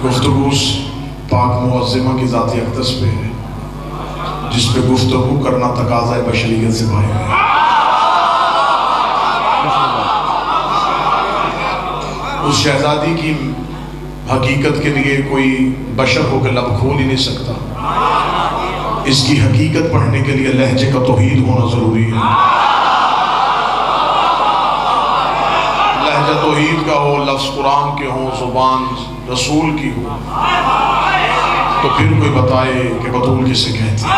गुफ्तगू पाक मुअज़्ज़िमा की ज़ाती अक़दस पे है, जिस पे गुफ्तगू करना तकाज़ा बशरियत से बाहर है। उस शहजादी की हकीकत के लिए कोई बशर होकर लब खोल ही नहीं सकता। इसकी हकीकत पढ़ने के लिए लहजे का तौहीद होना ज़रूरी है। लहजा तौहीद का हो, लफ्ज़ कुरान के हो, ज़ुबान रसूल की हो, तो फिर कोई बताए कि बतूल किसे कहते हैं।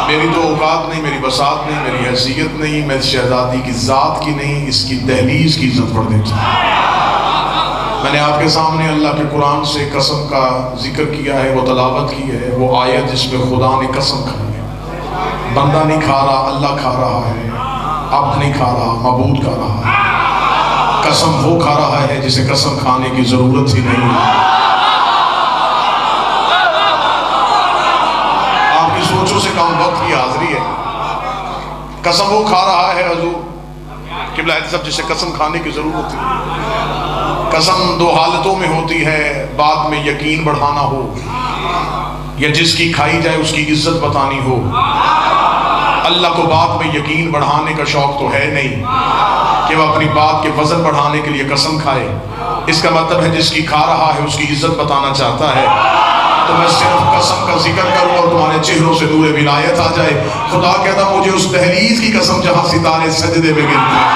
मेरी तो औकात नहीं, मेरी बसात नहीं, मेरी हैसियत नहीं, मैं शहजादी की ज़ात की नहीं, इसकी दहलीज की इज्जत पढ़ देता हूँ। मैंने आपके सामने अल्लाह के कुरान से कसम का जिक्र किया है, वो तलावत की है, वो आयत जिसमें खुदा ने कसम खाई है। बंदा नहीं खा रहा, अल्लाह खा रहा है। अब नहीं खा रहा, मबूद खा रहा है। कसम वो खा रहा है जिसे कसम खाने की जरूरत ही नहीं है। आपकी सोचों से कम वक्त की हाजिरी है। कसम वो खा रहा है हुजूर किबला साहब जिसे कसम खाने की जरूरत है। कसम दो हालतों में होती है, बाद में यकीन बढ़ाना हो या जिसकी खाई जाए उसकी इज्जत बतानी हो। अल्लाह को बात में यकीन बढ़ाने का शौक तो है नहीं कि वह अपनी बात के वजन बढ़ाने के लिए कसम खाए। इसका मतलब है जिसकी खा रहा है उसकी इज्जत बताना चाहता है। तो मैं सिर्फ कसम का जिक्र करूं और तुम्हारे चेहरों से नूर विलायत आ जाए। खुदा कहता मुझे उस दहलीज की कसम जहां सितारे सजदे में गिरते हैं।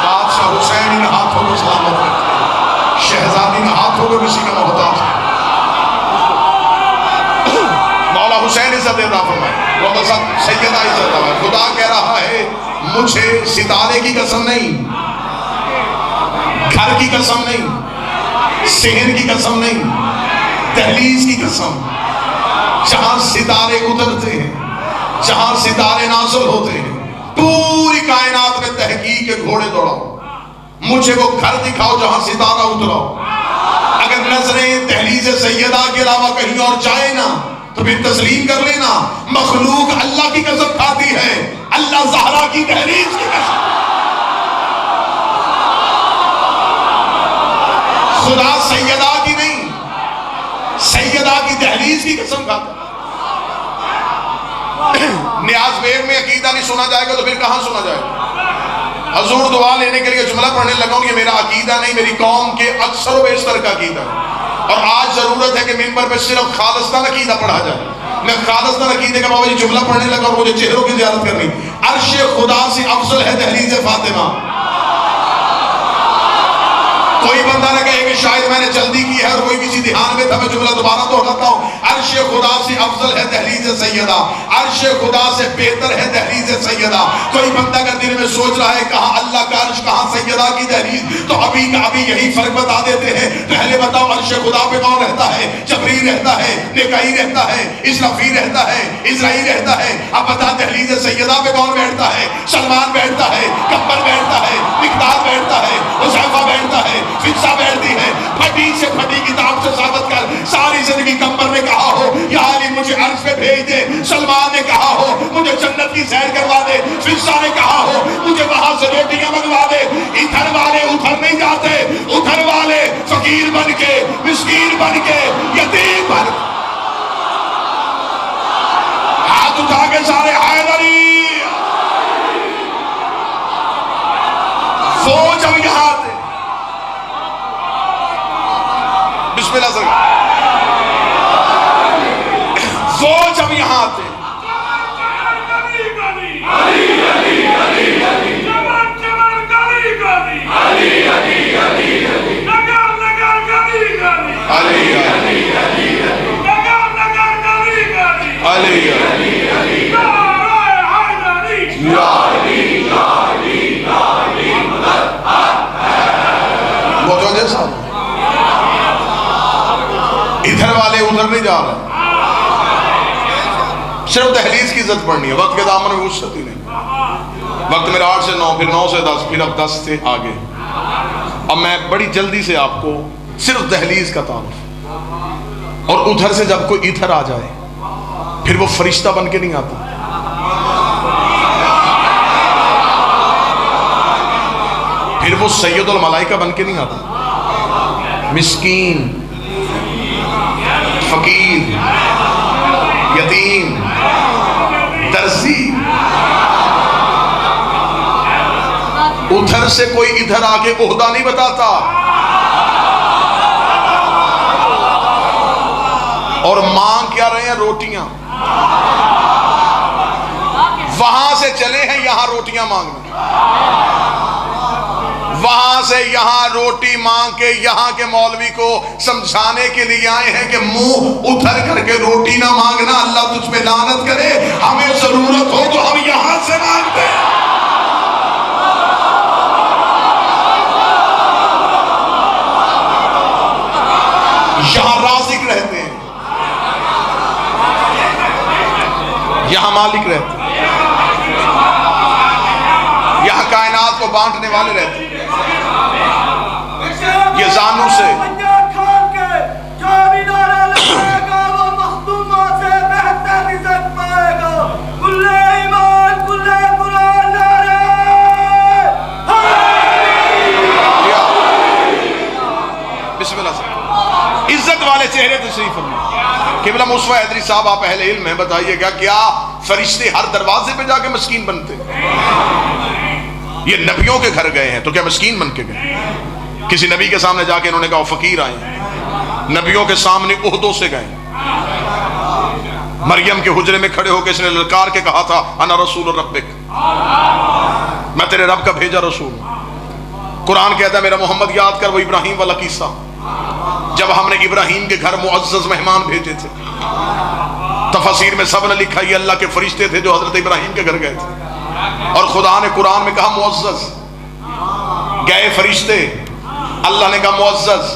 बादशाह हुसैन इन हाथों को सलामत रखे, शहजादी इन हाथों को किसी का मोहताज है। मौला हुसैन इज्जत अता फरमाए, सैयदा इज्जत फरमाए। खुदा कह रहा है मुझे सितारे की कसम नहीं, घर की कसम नहीं, शहर की कसम नहीं, दहलीज की कसम, जहां सितारे उतरते हैं, जहां सितारे नाज़िल होते हैं। पूरी कायनात में तहकीक के घोड़े दौड़ाओ, मुझे वो घर दिखाओ जहां सितारा उतराओ। अगर नजरें दहलीज सैयदा के अलावा कहीं और जाए ना तो फिर तस्लीम कर लेना मखलूक अल्लाह की कसम खाती है, अल्लाह ज़हरा की दहलीज की कसम। खुदा सैयदा की नहीं, सैयदा की दहलीज की कसम खाता। नियाज बेग में अकीदा नहीं सुना जाएगा तो फिर कहां सुना जाएगा। हजूर दुआ लेने के लिए जुमला पढ़ने लगा कि मेरा अकीदा नहीं, मेरी कौम के अक्सर व बेशतर का अकीदा है। और आज जरूरत है कि मिंबर पे सिर्फ खालिस्तान अकीदा पढ़ा जाए। मैं खालिस्तान अकीदे का बाबा जी जुमला पढ़ने लगा और मुझे चेहरों की ज़ियारत करनी। अर्श खुदा से अफजल है दहलीज फातिमा। कोई बंदा न कहे कि शायद मैंने जल्दी की है और कोई किसी ध्यान में था। मैं जुमला दोबारा दोहराता हूँ। अर्श खुदा से अफजल है दहलीज सैयदा, अर्श खुदा से बेहतर है दहलीज सैयदा। कोई बंदा अगर दिल में सोच रहा है कहाँ अल्लाह का अर्श, कहाँ सैयदा की दहलीज, तो अभी का अभी यही फर्क बता देते हैं। पहले बताओ अर्श खुदा पे कौन रहता है? जबरील रहता है, नेकाई रहता है, इसराफील रहता है, इजराइल रहता है। अब बता दहलीज सैयदा पे कौन बैठता है? सलमान बैठता है, कब्बर बैठता है, मिकदाद बैठता है, हुज़ैफा बैठता है, फिजा बैठती है। फटी से फटी किताब से साबित कर सारी जिंदगी कब्बर ने कहा हो या अली मुझे अर्श पे भेज दे, सलमान ने कहा हो मुझे जन्नत की सैर करवा दे, फिजा ने कहा हो मुझे वहां से रोटियां मंगवा दे। इधर वाले उधर नहीं जाते, उधर वाले फकीर बन के, मिस्कीन बन के, यतीम बन। हाथ उठा के सारे हैदरी। वो जब यहां बिस्मिल्लाह सर, वो जब यहाँ आते इधर वाले उधर नहीं जा रहे, सिर्फ दहलीज की इज्जत पढ़नी है। वक्त के दामन में वुसअत ही नहीं। वक्त मेरा 8 से 9, फिर 9 से 10, फिर अब 10 से आगे। अब मैं बड़ी जल्दी से आपको सिर्फ दहलीज का तारुफ, और उधर से जब कोई इधर आ जाए फिर वो फरिश्ता बन के नहीं आता, फिर वो सैयदुल मलाइका बन के नहीं आता, मिस्कीन, फकीर, यतीम, दर्जी। उधर से कोई इधर आके ओहदा नहीं बताता। और मांग क्या रहे हैं? रोटियां। वहां से चले हैं यहां रोटियां मांगने, वहां से यहां रोटी मांग के यहां के मौलवी को समझाने के लिए आए हैं कि मुंह उधर करके रोटी ना मांगना, अल्लाह तुझ पे लानत करे। हमें जरूरत हो तो हम यहां से मांगते हैं। यहां राज़िक रहते हैं, यहां मालिक रहते हैं, यहां कायनात को बांटने वाले रहते हैं। ये जानू से बिस्मिल्लाह से इज्जत वाले चेहरे तशरीफ फरमा। किबला मुस्वा हैदरी साहब, आप अहले इल्म हैं, बताइएगा क्या फरिश्ते हर दरवाजे पे जाके मस्कीन बनते? ये नबियों के घर गए हैं तो क्या मस्कीन बन के गए? किसी नबी के सामने जाके इन्होंने कहा फकीर आए हैं। नबियों के सामने ओहदों से गए। मरियम के हुजरे में खड़े होकर इसने ललकार के कहा था अना रसूल रब्बिक, मैं तेरे रब का भेजा रसूल। कुरान कहता है मेरा मोहम्मद याद कर वो इब्राहिम वाला किस्सा, जब हमने इब्राहिम के घर मुअज़्ज़ज़ मेहमान भेजे थे। तफसीर में सब ने लिखा ये अल्लाह के फरिश्ते थे जो हजरत इब्राहिम के घर गए थे। और खुदा ने कुरान में कहा मुअज़्ज़ज़, गए फरिश्ते। अल्लाह ने कहा मुअज़्ज़ज़,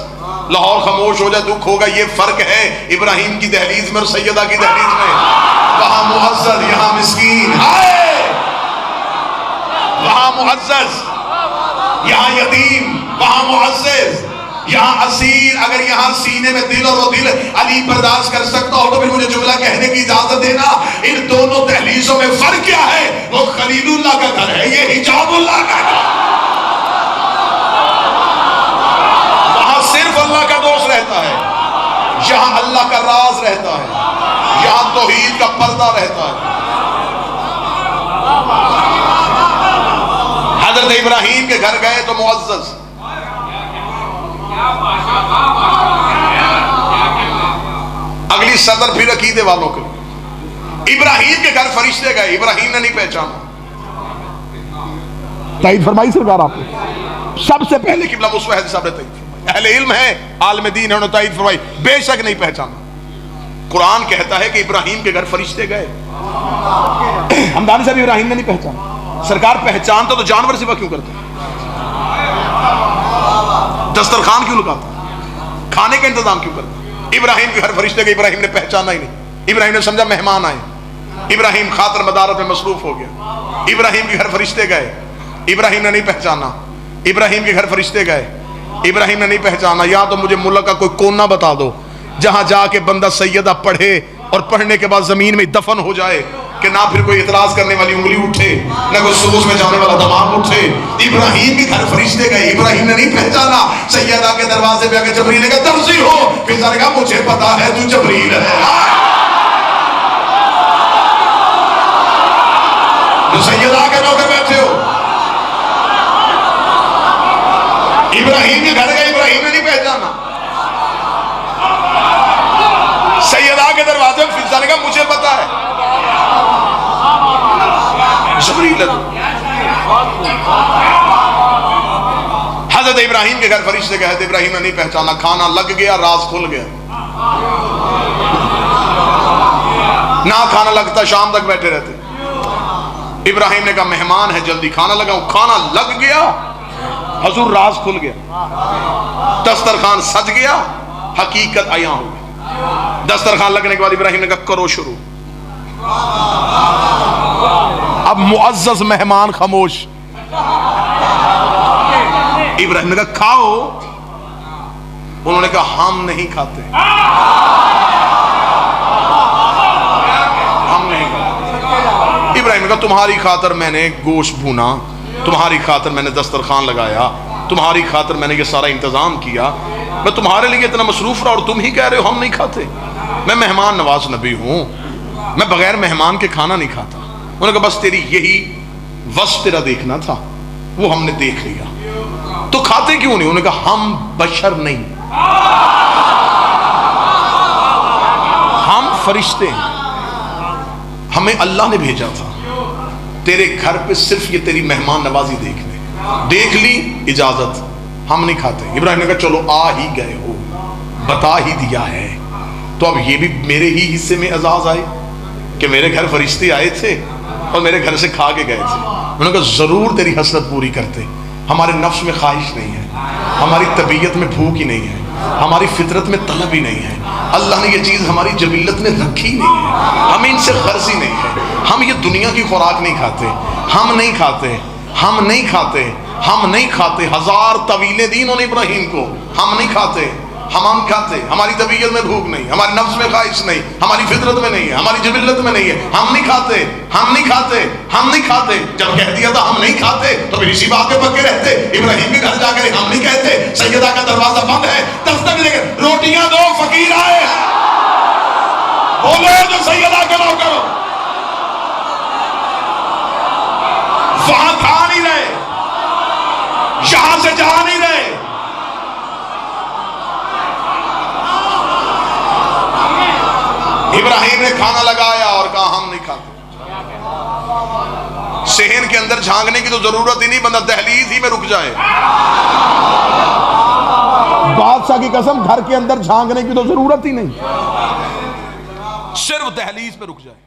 लाहौर खामोश हो जाए, दुख होगा। ये फर्क है इब्राहिम की दहलीज में और सैयदा की दहलीज में। वहां मुअज़्ज़ज़, यहां मिस्कीन। वहां मुअज़्ज़ज़, यहां यतीम। वहां मुअज़्ज़ज़, यहाँ असीर। अगर यहाँ सीने में दिल और वो दिल अली बर्दाश्त कर सकता हो तो फिर मुझे जुमला कहने की इजाजत देना। इन दोनों दहलीजों में फर्क क्या है? वो खलीलुल्लाह का घर है, ये हिजाबुल्लाह का घर। वहां सिर्फ अल्लाह का दोस्त रहता है, यहाँ अल्लाह का राज रहता है, यहाँ तौहीद का पर्दा रहता है। हजरत इब्राहिम के घर गए तो मुअज़्ज़ज़, अगली सदर फिर अकीदे वालों के। इब्राहिम के घर फरिश्ते गए, इब्राहिम ने नहीं पहचाना। ताईद फरमाई सरकार आपने सबसे पहले किबला मुस्वा हैदरी साहब ने ताईद फरमाई। अहले इल्म है, आलिम दीन है, उन्होंने ताईद फरमाई बेशक नहीं पहचाना। कुरान कहता है कि इब्राहिम के घर फरिश्ते गए। हमदानी साहब इब्राहिम ने नहीं पहचाना। सरकार पहचानता तो जानवर सिवा क्यों करते? दस्तरखान क्यों लगाता? खाने का इंतजाम क्यों करता? इब्राहिम के घर फरिश्ते गए, इब्राहिम ने पहचाना ही नहीं। इब्राहिम ने समझा मेहमान आए। इब्राहिम खातर मदारत में मसरूफ हो गया। इब्राहिम के घर फरिश्ते गए, इब्राहिम ने नहीं पहचाना। इब्राहिम के घर फरिश्ते गए, इब्राहिम ने नहीं पहचाना। या तो मुझे मुल्क का कोई कोना बता दो जहां जाके बंदा सैयदा पढ़े और पढ़ने के बाद जमीन में दफन हो जाए कि ना फिर कोई इतराज करने वाली उंगली उठे, ना कोई सूज में जाने वाला दिमाग उठे। इब्राहिम के घर फरिश्ते गए, इब्राहिम ने नहीं पहचाना। सैयदा के दरवाजे पे आके जबरील ने कहा दर्जी हो? फिर उसने कहा मुझे पता है तू जबरील है। तो सैयदा के नौकर बैठे हो। इब्राहिम के घर गए, इब्राहिम ने नहीं पहचाना। सैयदा के दरवाजे में फिर उसने कहा मुझे पता है हजरत इब्राहिम के घर फरिश्ते गए थे, इब्राहिम ने नहीं पहचाना। खाना लग गया, राज खुल गया। ना खाना लगता शाम तक बैठे रहते। इब्राहिम ने कहा मेहमान है, जल्दी खाना लगाऊं। खाना लग गया, हजूर राज खुल गया। दस्तरखान सज गया, हकीकत आया हो गई। दस्तरखान लगने के बाद इब्राहिम ने कहा करो शुरू। अब मुअज़्ज़ज़ मेहमान खामोश। इब्राहिम ने कहा खाओ। उन्होंने कहा हम नहीं खाते, हम नहीं खाते। इब्राहिम ने कहा तुम्हारी खातर मैंने गोश्त भूना, तुम्हारी खातर मैंने दस्तरखान लगाया, तुम्हारी खातर मैंने ये सारा इंतजाम किया, मैं तुम्हारे लिए इतना मसरूफ रहा और तुम ही कह रहे हो हम नहीं खाते। मैं मेहमान नवाज नबी हूं, मैं बगैर मेहमान के खाना नहीं खाता। उन्होंने कहा बस तेरी यही वस तेरा देखना था, वो हमने देख लिया, तो खाते क्यों नहीं? उन्होंने कहा हम बशर नहीं, हम फरिश्ते हैं, हमें अल्लाह ने भेजा था तेरे घर पे सिर्फ ये तेरी मेहमान नवाजी देखने, देख ली इजाजत, हम नहीं खाते। इब्राहिम ने कहा चलो आ ही गए हो, बता ही दिया है, तो अब ये भी मेरे ही हिस्से में एजाज आए कि मेरे घर फरिश्ते आए थे और मेरे घर से खा के गए थे। उन्होंने कहा जरूर तेरी हसरत पूरी करते, हमारे नफ्स में ख्वाहिश नहीं है, हमारी तबीयत में भूख ही नहीं है, हमारी फितरत में तलब ही नहीं है, अल्लाह ने ये चीज़ हमारी जबीलत में रखी नहीं है, हमें इनसे गर्ज ही नहीं है, हम ये दुनिया की खुराक नहीं खाते, हम नहीं खाते, हम नहीं खाते, हम नहीं खाते। हजार तवीलें दी इन्होंने इब्राहिम को, हम नहीं खाते, हम खाते, हमारी तबीयत में भूख नहीं, हमारे नफ्स में ख्वाहिश नहीं, हमारी फितरत में नहीं है, हमारी जबीलत में नहीं है, हम नहीं खाते, हम नहीं खाते, हम नहीं खाते। जब कह दिया था हम नहीं खाते तो फिर इसी बात पे पक्के रहते। इब्राहिम के घर जाकर हम नहीं कहते, सैयदा का दरवाजा बंद है, दस्तक देकर रोटियां दो, फकीर आए, बोलो जो सैयदा के नौकर हो, वहां खा नहीं रहे, यहां से जा नहीं रहे। इब्राहिम ने खाना लगाया और कहा हम नहीं खाते। सेहन के अंदर झांकने की तो जरूरत ही नहीं, बंदा दहलीज ही में रुक जाए। बादशाह की कसम, घर के अंदर झांकने की तो जरूरत ही नहीं, सिर्फ दहलीज पे रुक जाए।